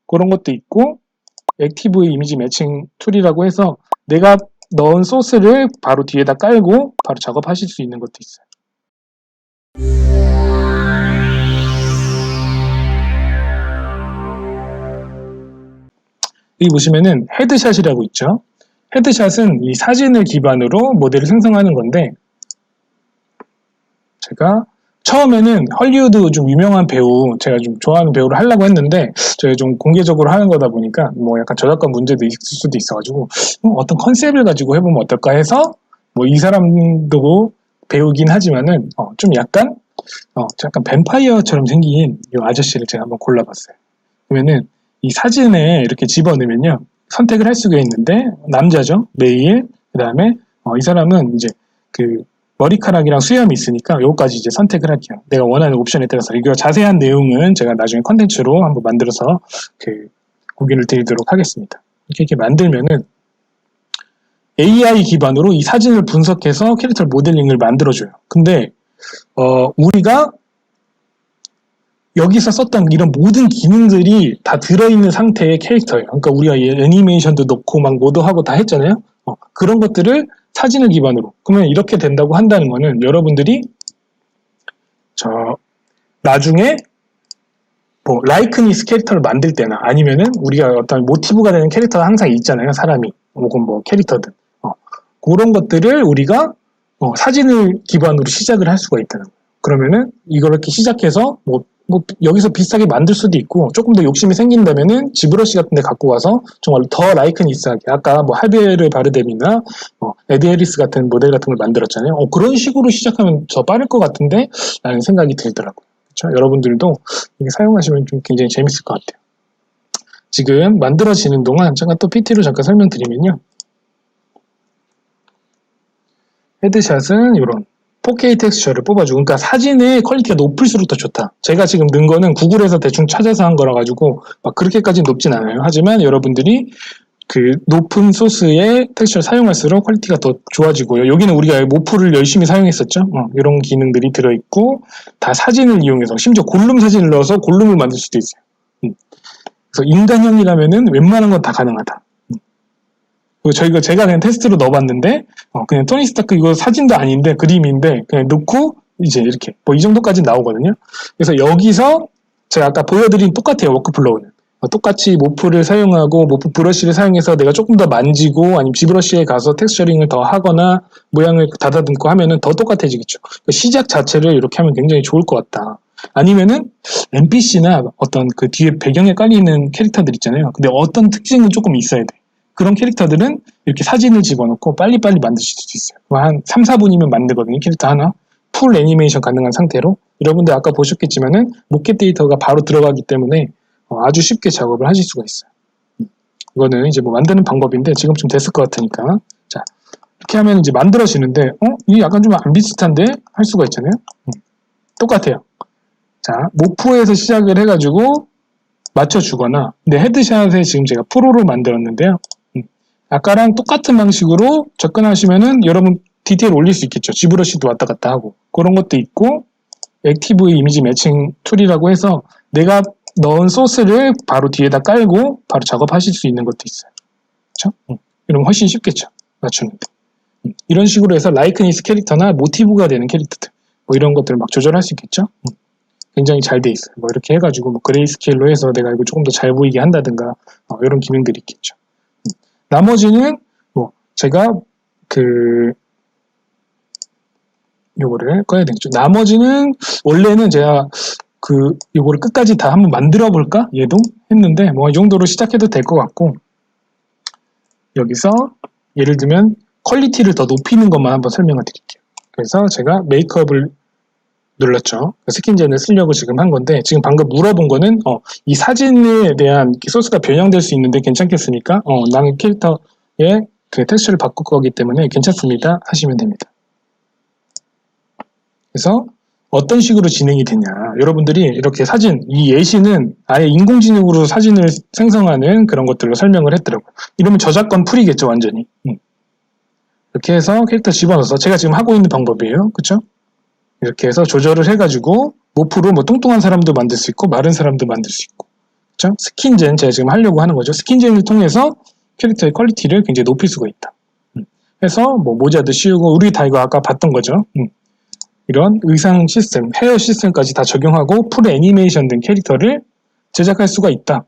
그런 것도 있고, 액티브 이미지 매칭 툴이라고 해서 내가 넣은 소스를 바로 뒤에다 깔고 바로 작업하실 수 있는 것도 있어요. 여기 보시면은 헤드샷이라고 있죠. 헤드샷은 이 사진을 기반으로 모델을 생성하는 건데, 제가 처음에는 헐리우드 좀 유명한 배우, 제가 좀 좋아하는 배우를 하려고 했는데, 제가 좀 공개적으로 하는 거다 보니까 뭐 약간 저작권 문제도 있을 수도 있어가지고 어떤 컨셉을 가지고 해보면 어떨까 해서, 뭐 이 사람도 배우긴 하지만은 좀 약간 뱀파이어처럼 생긴 이 아저씨를 제가 한번 골라봤어요. 그러면은 이 사진에 이렇게 집어넣으면요, 선택을 할 수가 있는데, 남자죠, 메일. 그 다음에 이 사람은 이제 그 머리카락이랑 수염이 있으니까 요거까지 이제 선택을 할게요. 내가 원하는 옵션에 따라서. 이거 자세한 내용은 제가 나중에 컨텐츠로 한번 만들어서 공개를 드리도록 하겠습니다. 이렇게 만들면은 AI 기반으로 이 사진을 분석해서 캐릭터 모델링을 만들어줘요. 근데 우리가 여기서 썼던 이런 모든 기능들이 다 들어있는 상태의 캐릭터예요. 그러니까 우리가 애니메이션도 넣고 막 뭐도 하고 다 했잖아요. 그런 것들을 사진을 기반으로. 그러면 이렇게 된다고 한다는 거는 여러분들이 나중에 뭐 라이크니스 캐릭터를 만들 때나 아니면은 우리가 어떤 모티브가 되는 캐릭터가 항상 있잖아요. 사람이 혹은 뭐 캐릭터든 그런 것들을 우리가 사진을 기반으로 시작을 할 수가 있다는 거예요. 그러면은 이걸 이렇게 시작해서 뭐 여기서 비싸게 만들 수도 있고, 조금 더 욕심이 생긴다면은 지브러시 같은 데 갖고 와서 정말 더 라이크니스하게, 아까 뭐 하비에르 바르뎀이나 에드 해리스 같은 모델 같은 걸 만들었잖아요. 그런 식으로 시작하면 더 빠를 것 같은데 라는 생각이 들더라고요. 그렇죠? 여러분들도 이게 사용하시면 좀 굉장히 재밌을 것 같아요. 지금 만들어지는 동안 잠깐 또 PT로 잠깐 설명드리면요, 헤드샷은 이런 4K 텍스처를 뽑아주고, 그러니까 사진의 퀄리티가 높을수록 더 좋다. 제가 지금 넣은 거는 구글에서 대충 찾아서 한 거라 가지고 막 그렇게까지 높진 않아요. 하지만 여러분들이 그 높은 소스의 텍스처를 사용할수록 퀄리티가 더 좋아지고요. 여기는 우리가 모프를 열심히 사용했었죠. 이런 기능들이 들어있고, 다 사진을 이용해서, 심지어 골룸 사진을 넣어서 골룸을 만들 수도 있어요. 그래서 인간형이라면은 웬만한 건 다 가능하다. 제가 그냥 테스트로 넣어봤는데, 그냥 토니 스타크 이거 사진도 아닌데 그림인데 그냥 넣고 이제 이렇게 뭐 이 정도까지 나오거든요. 그래서 여기서 제가 아까 보여드린 똑같아요. 워크플로우는 똑같이 모프를 사용하고 모프 브러쉬를 사용해서 내가 조금 더 만지고 아니면 지브러쉬에 가서 텍스처링을 더 하거나 모양을 다다듬고 하면은 더 똑같아지겠죠. 그러니까 시작 자체를 이렇게 하면 굉장히 좋을 것 같다. 아니면은 NPC나 어떤 그 뒤에 배경에 깔리는 캐릭터들 있잖아요. 근데 어떤 특징은 조금 있어야 돼. 그런 캐릭터들은 이렇게 사진을 집어넣고 빨리빨리 만드실 수도 있어요. 한 3, 4분이면 만들거든요. 캐릭터 하나. 풀 애니메이션 가능한 상태로. 여러분들 아까 보셨겠지만은 모켓 데이터가 바로 들어가기 때문에 아주 쉽게 작업을 하실 수가 있어요. 이거는 이제 뭐 만드는 방법인데 지금쯤 됐을 것 같으니까. 자, 이렇게 하면 이제 만들어지는데, 이게 약간 좀 안 비슷한데? 할 수가 있잖아요. 똑같아요. 자, 모프에서 시작을 해가지고 맞춰주거나, 근데 헤드샷에 지금 제가 프로로 만들었는데요. 아까랑 똑같은 방식으로 접근하시면은 여러분 디테일 올릴 수 있겠죠. 지브러시도 왔다 갔다 하고. 그런 것도 있고, 액티브 이미지 매칭 툴이라고 해서 내가 넣은 소스를 바로 뒤에다 깔고 바로 작업하실 수 있는 것도 있어요. 그렇죠? 이러면 훨씬 쉽겠죠. 맞추는데. 이런 식으로 해서 라이크니스 캐릭터나 모티브가 되는 캐릭터들, 뭐 이런 것들을 막 조절할 수 있겠죠. 굉장히 잘 돼 있어요. 뭐 이렇게 해가지고 뭐 그레이스케일로 해서 내가 이거 조금 더 잘 보이게 한다든가 이런 기능들이 있겠죠. 나머지는 뭐 제가 요거를 꺼야 되겠죠. 나머지는 원래는 제가 요거를 끝까지 다 한번 만들어 볼까? 얘도 했는데 뭐 이 정도로 시작해도 될 것 같고, 여기서 예를 들면 퀄리티를 더 높이는 것만 한번 설명을 드릴게요. 그래서 제가 메이크업을 눌렀죠. 스킨젠을 쓰려고 지금 한 건데, 지금 방금 물어본 거는 이 사진에 대한 소스가 변형될 수 있는데 괜찮겠습니까? 나는 캐릭터의 그 텍스처를 바꿀 거기 때문에 괜찮습니다 하시면 됩니다. 그래서 어떤 식으로 진행이 되냐, 여러분들이 이렇게 사진, 이 예시는 아예 인공지능으로 사진을 생성하는 그런 것들로 설명을 했더라고요. 이러면 저작권 풀이겠죠, 완전히. 이렇게 해서 캐릭터 집어넣어서 제가 지금 하고 있는 방법이에요. 그쵸? 이렇게 해서 조절을 해가지고 모프로 뭐 뚱뚱한 사람도 만들 수 있고 마른 사람도 만들 수 있고, 그렇죠? 스킨젠 제가 지금 하려고 하는 거죠. 스킨젠을 통해서 캐릭터의 퀄리티를 굉장히 높일 수가 있다. 해서 뭐 모자도 씌우고 우리 다 이거 아까 봤던 거죠. 이런 의상 시스템, 헤어 시스템까지 다 적용하고 풀 애니메이션 등 캐릭터를 제작할 수가 있다.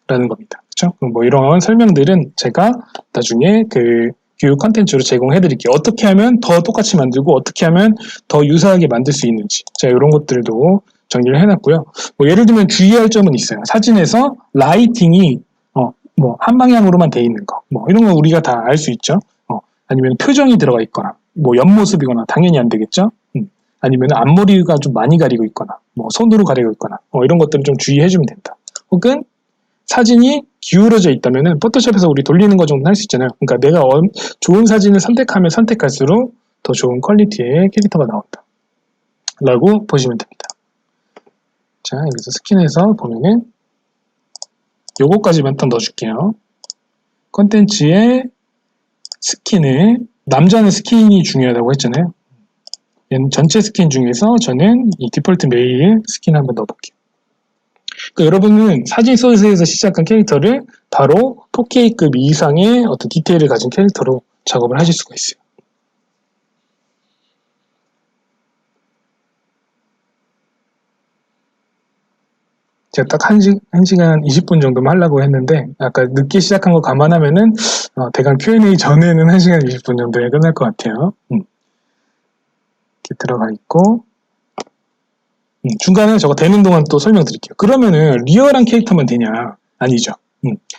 라는 겁니다. 그렇죠? 뭐 이런 설명들은 제가 나중에 그 교육 컨텐츠로 제공해 드릴게요. 어떻게 하면 더 똑같이 만들고 어떻게 하면 더 유사하게 만들 수 있는지 제가 이런 것들도 정리를 해놨고요. 뭐 예를 들면 주의할 점은 있어요. 사진에서 라이팅이 뭐 한 방향으로만 돼 있는 거, 뭐 이런 거 우리가 다 알 수 있죠. 아니면 표정이 들어가 있거나, 뭐 옆모습이거나 당연히 안 되겠죠. 아니면 앞머리가 좀 많이 가리고 있거나, 뭐 손으로 가리고 있거나, 이런 것들을 좀 주의해주면 된다. 혹은 사진이 기울어져 있다면은 포토샵에서 우리 돌리는 거 정도는 할 수 있잖아요. 그러니까 내가 좋은 사진을 선택하면 선택할수록 더 좋은 퀄리티의 캐릭터가 나온다. 라고 보시면 됩니다. 자, 여기서 스킨에서 보면은 요거까지만 더 넣어줄게요. 컨텐츠에 스킨을, 남자는 스킨이 중요하다고 했잖아요. 얘는 전체 스킨 중에서 저는 이 디폴트 메일 스킨 한번 넣어볼게요. 그러니까 여러분은 사진 소스에서 시작한 캐릭터를 바로 4K급 이상의 어떤 디테일을 가진 캐릭터로 작업을 하실 수가 있어요. 제가 딱 1시간 20분 정도만 하려고 했는데 아까 늦게 시작한 거 감안하면은 대강 Q&A 전에는 1시간 20분 정도에 끝날 것 같아요. 이렇게 들어가 있고 중간에 저거 되는 동안 또 설명드릴게요. 그러면은 리얼한 캐릭터만 되냐? 아니죠.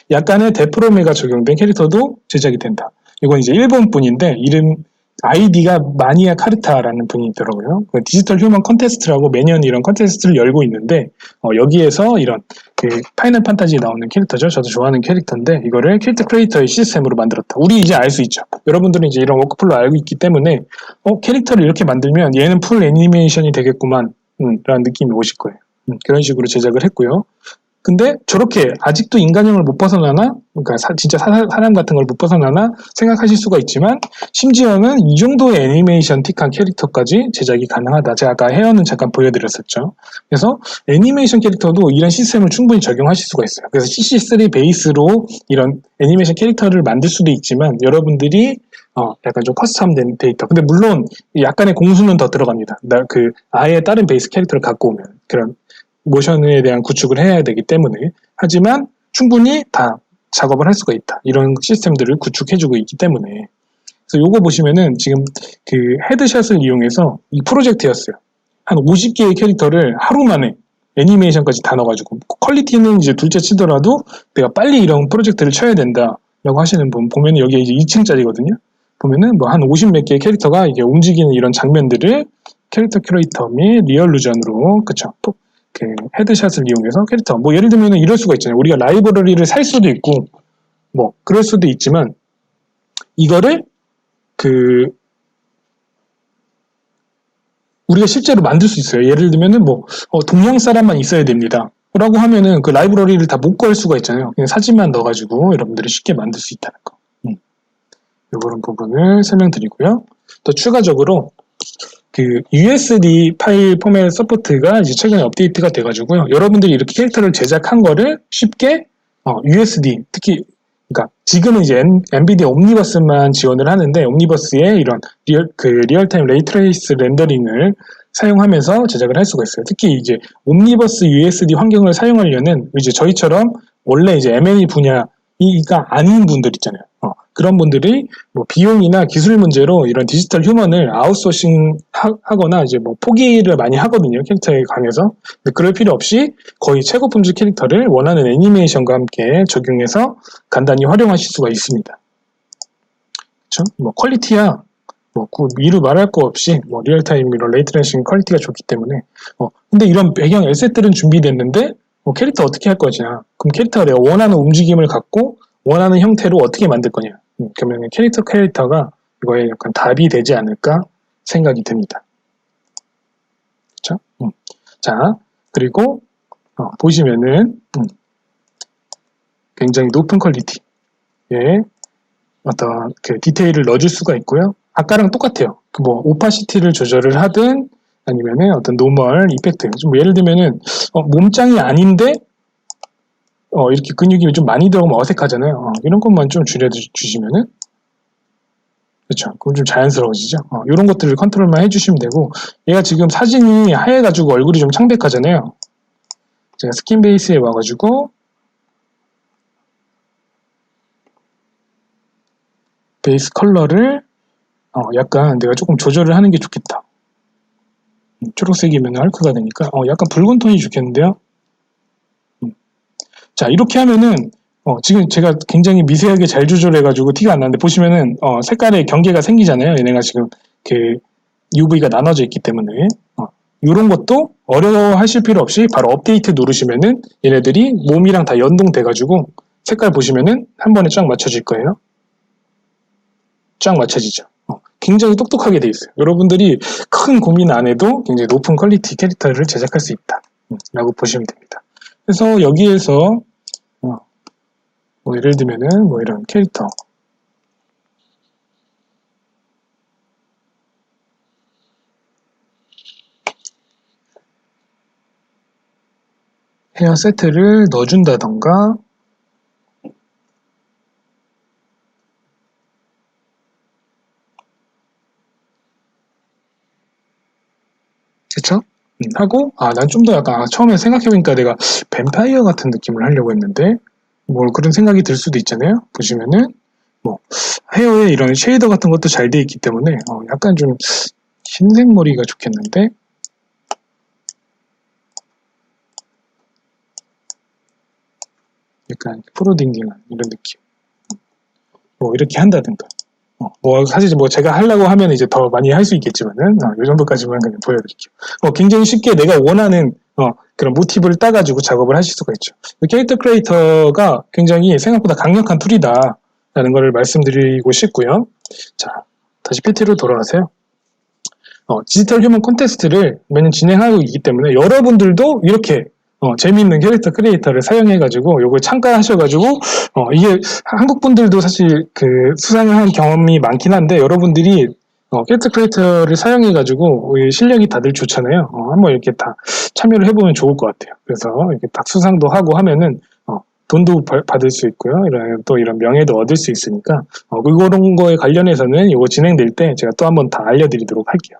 약간의 데프로메가 적용된 캐릭터도 제작이 된다. 이건 이제 일본 분인데 이름 아이디가 마니아 카르타라는 분이 있더라고요. 디지털 휴먼 컨테스트라고 매년 이런 컨테스트를 열고 있는데 여기에서 이런 그 파이널 판타지에 나오는 캐릭터죠. 저도 좋아하는 캐릭터인데 이거를 캐릭터 크리에이터의 시스템으로 만들었다. 우리 이제 알 수 있죠. 여러분들은 이제 이런 워크플로 알고 있기 때문에 캐릭터를 이렇게 만들면 얘는 풀 애니메이션이 되겠구만 라는 느낌이 오실 거예요. 그런 식으로 제작을 했고요. 근데 저렇게 아직도 인간형을 못 벗어나나? 그러니까 진짜 사람 같은 걸 못 벗어나나? 생각하실 수가 있지만 심지어는 이 정도의 애니메이션틱한 캐릭터까지 제작이 가능하다. 제가 아까 헤어는 잠깐 보여드렸었죠. 그래서 애니메이션 캐릭터도 이런 시스템을 충분히 적용하실 수가 있어요. 그래서 CC3 베이스로 이런 애니메이션 캐릭터를 만들 수도 있지만 여러분들이 약간 좀 커스텀된 데이터. 근데 물론 약간의 공수는 더 들어갑니다. 아예 다른 베이스 캐릭터를 갖고 오면 그런 모션에 대한 구축을 해야 되기 때문에 하지만 충분히 다 작업을 할 수가 있다. 이런 시스템들을 구축해주고 있기 때문에 그래서 요거 보시면은 지금 그 헤드샷을 이용해서 이 프로젝트였어요. 한 50개의 캐릭터를 하루 만에 애니메이션까지 다 넣어가지고 퀄리티는 이제 둘째 치더라도 내가 빨리 이런 프로젝트를 쳐야 된다라고 하시는 분 보면 여기 이제 2층짜리거든요. 보면은 뭐 한 50 몇 개의 캐릭터가 이게 움직이는 이런 장면들을 캐릭터 큐레이터 및 리얼 루전으로 그쵸? 그 헤드샷을 이용해서 캐릭터 뭐 예를 들면 이럴 수가 있잖아요. 우리가 라이브러리를 살 수도 있고 뭐 그럴 수도 있지만 이거를 우리가 실제로 만들 수 있어요. 예를 들면은 뭐 동양 사람만 있어야 됩니다. 라고 하면은 그 라이브러리를 다 못 구할 수가 있잖아요. 그냥 사진만 넣어가지고 여러분들이 쉽게 만들 수 있다는 거. 이런 부분을 설명드리고요. 또 추가적으로 그 USD 파일 포맷 서포트가 이제 최근에 업데이트가 돼가지고요. 여러분들이 이렇게 캐릭터를 제작한 거를 쉽게 USD 특히 그러니까 지금은 이제 엔비디아 옴니버스만 지원을 하는데 옴니버스의 이런 리얼타임 레이트레이스 렌더링을 사용하면서 제작을 할 수가 있어요. 특히 이제 옴니버스 USD 환경을 사용하려는 이제 저희처럼 원래 이제 M&E 분야가 아닌 분들 있잖아요. 그런 분들이 뭐 비용이나 기술 문제로 이런 디지털 휴먼을 아웃소싱 하거나 이제 뭐 포기를 많이 하거든요. 캐릭터에 관해서. 근데 그럴 필요 없이 거의 최고 품질 캐릭터를 원하는 애니메이션과 함께 적용해서 간단히 활용하실 수가 있습니다. 그렇죠? 뭐 퀄리티야 뭐 이루 말할 거 없이 뭐 리얼타임 이런 레이트레이싱 퀄리티가 좋기 때문에 근데 이런 배경 에셋들은 준비됐는데 캐릭터 어떻게 할 거냐? 그럼 캐릭터가 내가 원하는 움직임을 갖고 원하는 형태로 어떻게 만들 거냐? 그러면 캐릭터가 이거에 약간 답이 되지 않을까 생각이 듭니다. 그렇죠? 자, 그리고 보시면은 굉장히 높은 퀄리티의 어떤 그 디테일을 넣어줄 수가 있고요. 아까랑 똑같아요. 뭐 오파시티를 조절을 하든 아니면은 어떤 노멀 이펙트. 좀 예를 들면은 몸짱이 아닌데 이렇게 근육이 좀 많이 들어가면 어색하잖아요. 이런 것만 좀 줄여주시면은, 그렇죠. 그럼 좀 자연스러워지죠. 이런 것들을 컨트롤만 해주시면 되고, 얘가 지금 사진이 하얘가지고 얼굴이 좀 창백하잖아요. 제가 스킨 베이스에 와가지고, 베이스 컬러를, 약간 내가 조금 조절을 하는 게 좋겠다. 초록색이면 헐크가 되니까, 약간 붉은 톤이 좋겠는데요. 자, 이렇게 하면은, 지금 제가 굉장히 미세하게 잘 조절해가지고 티가 안 나는데, 보시면은, 색깔의 경계가 생기잖아요. 얘네가 지금, 그, UV가 나눠져 있기 때문에. 이런 것도 어려워하실 필요 없이 바로 업데이트 누르시면은 얘네들이 몸이랑 다 연동돼가지고 색깔 보시면은 한 번에 쫙 맞춰질 거예요. 쫙 맞춰지죠. 굉장히 똑똑하게 돼 있어요. 여러분들이 큰 고민 안 해도 굉장히 높은 퀄리티 캐릭터를 제작할 수 있다. 라고 보시면 됩니다. 그래서 여기에서 뭐 예를 들면은 뭐 이런 캐릭터 헤어 세트를 넣어준다던가 그쵸? 하고 난 좀 더 약간 처음에 생각해보니까 내가 뱀파이어 같은 느낌을 하려고 했는데 뭐 그런 생각이 들 수도 있잖아요. 보시면은 뭐 헤어에 이런 쉐이더 같은 것도 잘 돼 있기 때문에 약간 좀 흰색 머리가 좋겠는데 약간 프로딩딩한 이런 느낌 뭐 이렇게 한다든가 뭐 사실 뭐 제가 하려고 하면 이제 더 많이 할 수 있겠지만은 이 정도까지만 그냥 보여드릴게요. 굉장히 쉽게 내가 원하는 그런 모티브를 따가지고 작업을 하실 수가 있죠. 캐릭터 크리에이터가 굉장히 생각보다 강력한 툴이다라는 걸 말씀드리고 싶고요. 자, 다시 PT로 돌아가세요. 디지털 휴먼 콘테스트를 매년 진행하고 있기 때문에 여러분들도 이렇게 재미있는 캐릭터 크리에이터를 사용해가지고 요걸 참가하셔가지고 이게 한국 분들도 사실 그 수상을 한 경험이 많긴 한데 여러분들이 캐릭터 크리에이터를 사용해가지고 실력이 다들 좋잖아요. 한번 이렇게 다 참여를 해보면 좋을 것 같아요. 그래서 이렇게 딱 수상도 하고 하면은 돈도 받을 수 있고요. 또 이런 명예도 얻을 수 있으니까 그런 거에 관련해서는 이거 진행될 때 제가 또 한번 다 알려드리도록 할게요.